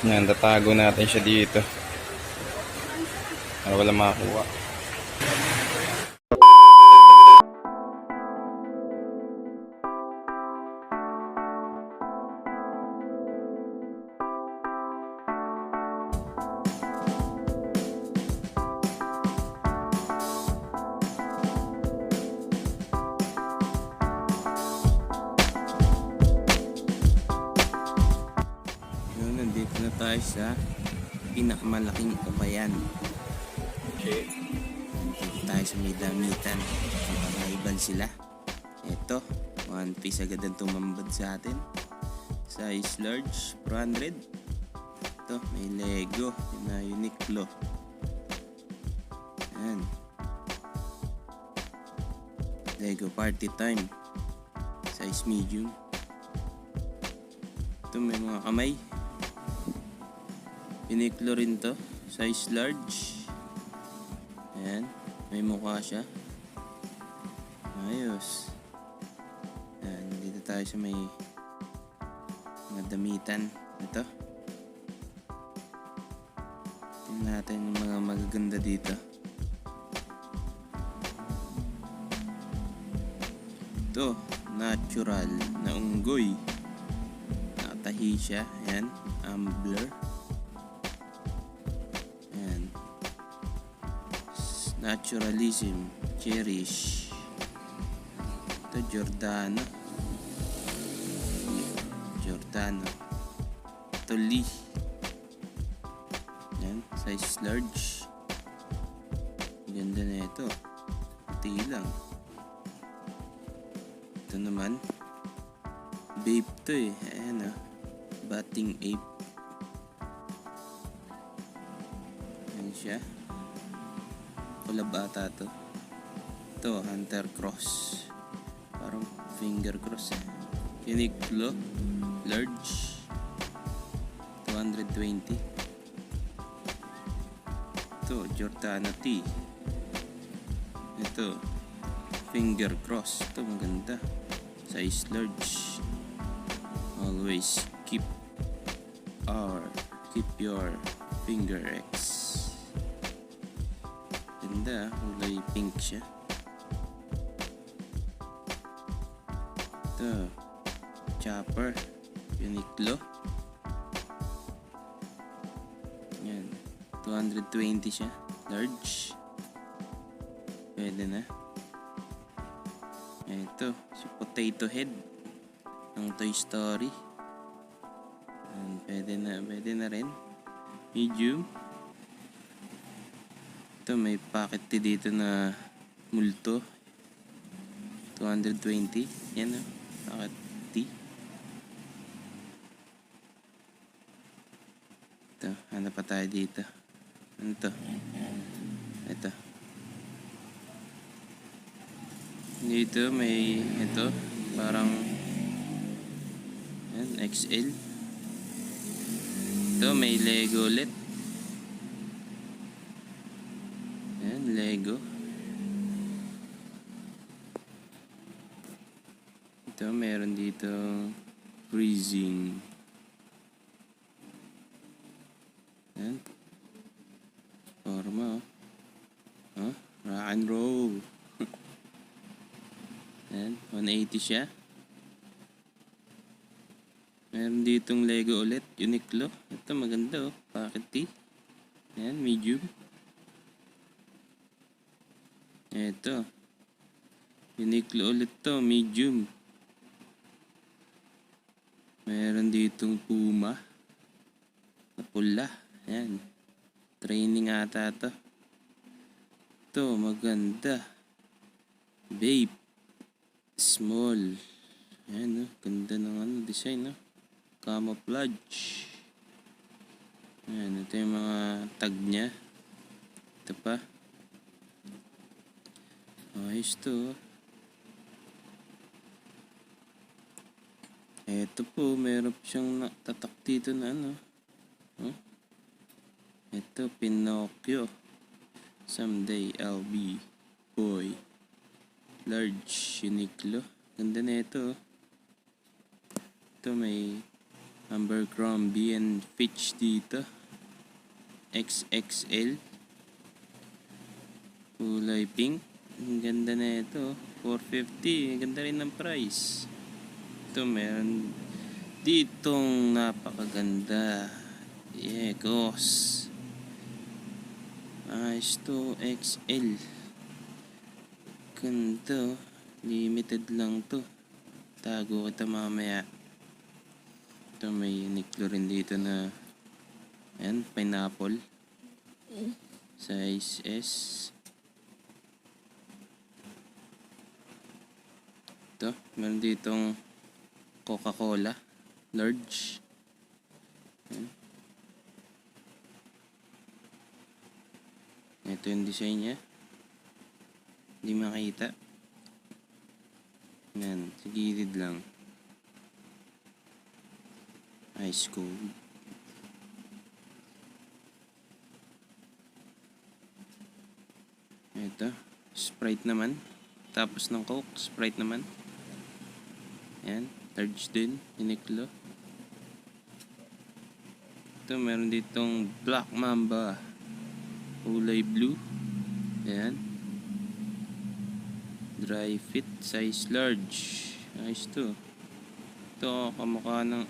Yan, tatago natin siya dito. Para wala makakuha. Yun, nandito na tayo sa pinakamalaking kabayan. Okay. Nandito tayo sa may damitan. Kakaiban sila. Ito, One Piece agad ang tumambad sa atin. Size large, 400. Ito, may Lego na Uniqlo. Ayan. Lego Party Time. Size medium. Ito, may mga kamay. Uniqlo rin to, size large. Ayan, may mukha siya. Ayos. Ayan, dito tayo sa may mga damitan. Ito. Tingnan natin yung mga magaganda dito. Ito, natural na unggoy. Nakatahi siya. Ayan, Ambler. Naturalism, Cherish. Ito, Giordano. Ito, Lee. Yan, size large. Ganda na ito. Puti lang. Ito naman, Bape to eh. Ayan Batting ape. Ayan siya. Collab ata to. Ito, Hunter Cross. Parang finger cross eh. Uniqlo, large, 220. Ito, Giordano T. Ito, finger cross. Ito, maganda. Size large. Always keep your finger X. Ganda, kulay pink siya. Ito, Chopper, Uniqlo. Yan, 220 siya, large. Pwede na. Ito, si Potato Head ng Toy Story. Yan, pwede na rin. Medium. Ito, may packet dito na multo, 220. Yan packet T. Ito, hanap pa tayo dito. Ano to? Ito. Dito may ito, parang yan, XL. Ito, may Lego ulit. Lego. Ito, meron dito freezing. Ayan. Forma rock and roll. Ayan, 180 siya. Meron ditong Lego ulit, Uniqlo. Ito maganda packet T. Ayan, medium. Ito, Uniqlo ulit to, medium. Meron ditong Puma na pula. Ayan, training ata to. Ito, maganda. Bape, small. Ayan ganda ng design camouflage. Ayan, ito yung mga tag nya. Ito pa. Ayos to. Ito po, meron siyang tatak dito na Ito, Pinocchio. Someday I'll be boy. Large, Uniqlo. Ganda na ito. Ito may Abercrombie and Fitch dito. XXL. Kulay pink. Ang ganda na ito. $450. Ang ganda rin ng price. Ito meron ditong napakaganda. Yegos. Ayos to. XL. Ganda. Limited lang to. Tago kita mamaya. Ito may Uniqlo rin dito na ayan, pineapple. Size S. Ito, meron ditong Coca-Cola. Large. Ayan. Ito yung design niya. Hindi makita. Ayan, sa gilid lang. Ice cold. Ito, Sprite naman. Tapos ng Coke, Sprite naman. Ayan, large din, Uniqlo. Ito, meron ditong Black Mamba. Kulay blue. Ayan. Dry fit, size large. Ayos to. Ito, kamukha ng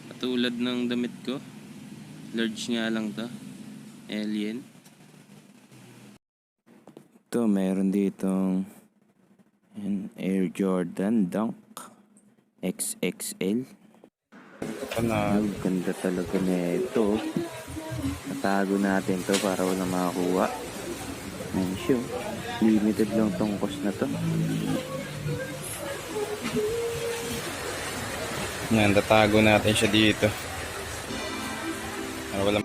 katulad ng damit ko. Large nga lang to. Alien. Ito, meron ditong Air Jordan Dunk XXL. Ito na. Ang ganda talaga na ito. Natago natin to para walang makakuha. Mensyo. Limited lang tong cost na to. Yan, tatago natin siya dito. Para wala.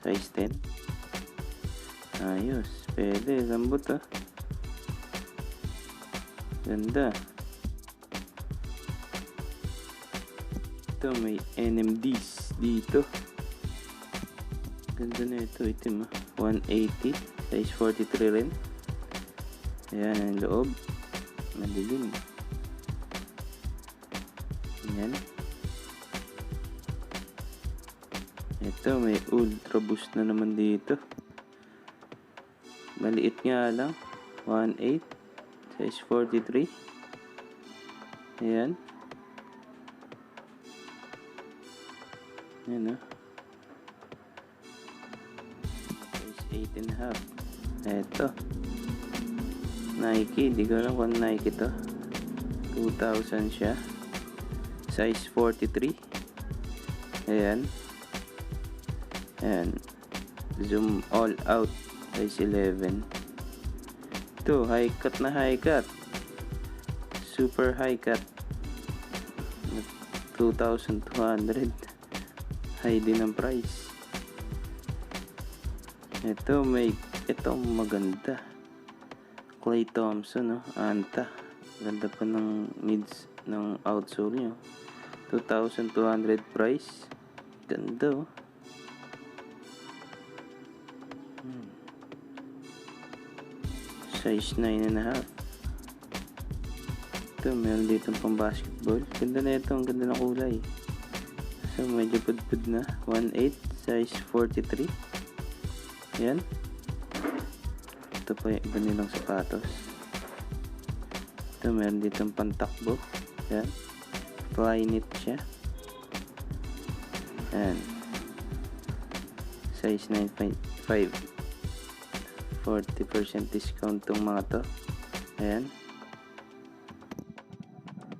Size 10. Ayos. Pwede. Lambot ah. Ganda. Ito may NMDs dito. Ganda na ito. Itim ah. 180. Size 43 rin. Ayan ang loob. Madilim. Ayan. Ito may ultra boost na naman dito. Maliit nga lang. 1.8. Size 43. Ayan. Ayan o. Size 8.5. Ito. Nike. Di ko alam kung Nike to. 2,000 siya. Size 43. Ayan. Ayan. Zoom all out. Size 11. Ito. High cut na high cut. Super high cut. 2,200. High din ang price. Ito may. Ito maganda. Clay Thompson. No? Anta. Ganda pa ng mids ng outsole nyo. 2,200 price. Ganda oh. Size 9.5. Ito meron dito pang basketball. Ganda na ito. Ang ganda ng kulay. So medyo pudpud na. 1.8. Size 43. Yan. Ito pa yung iba nilang sapatos. Ito meron dito pantakbo. Yan. Fly knit siya. Yan. Size 9.5. 40% discount tong mga to. Ayan.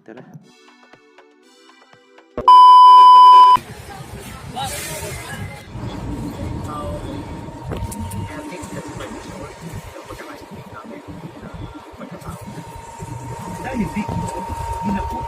Tara. Dahil hindi na po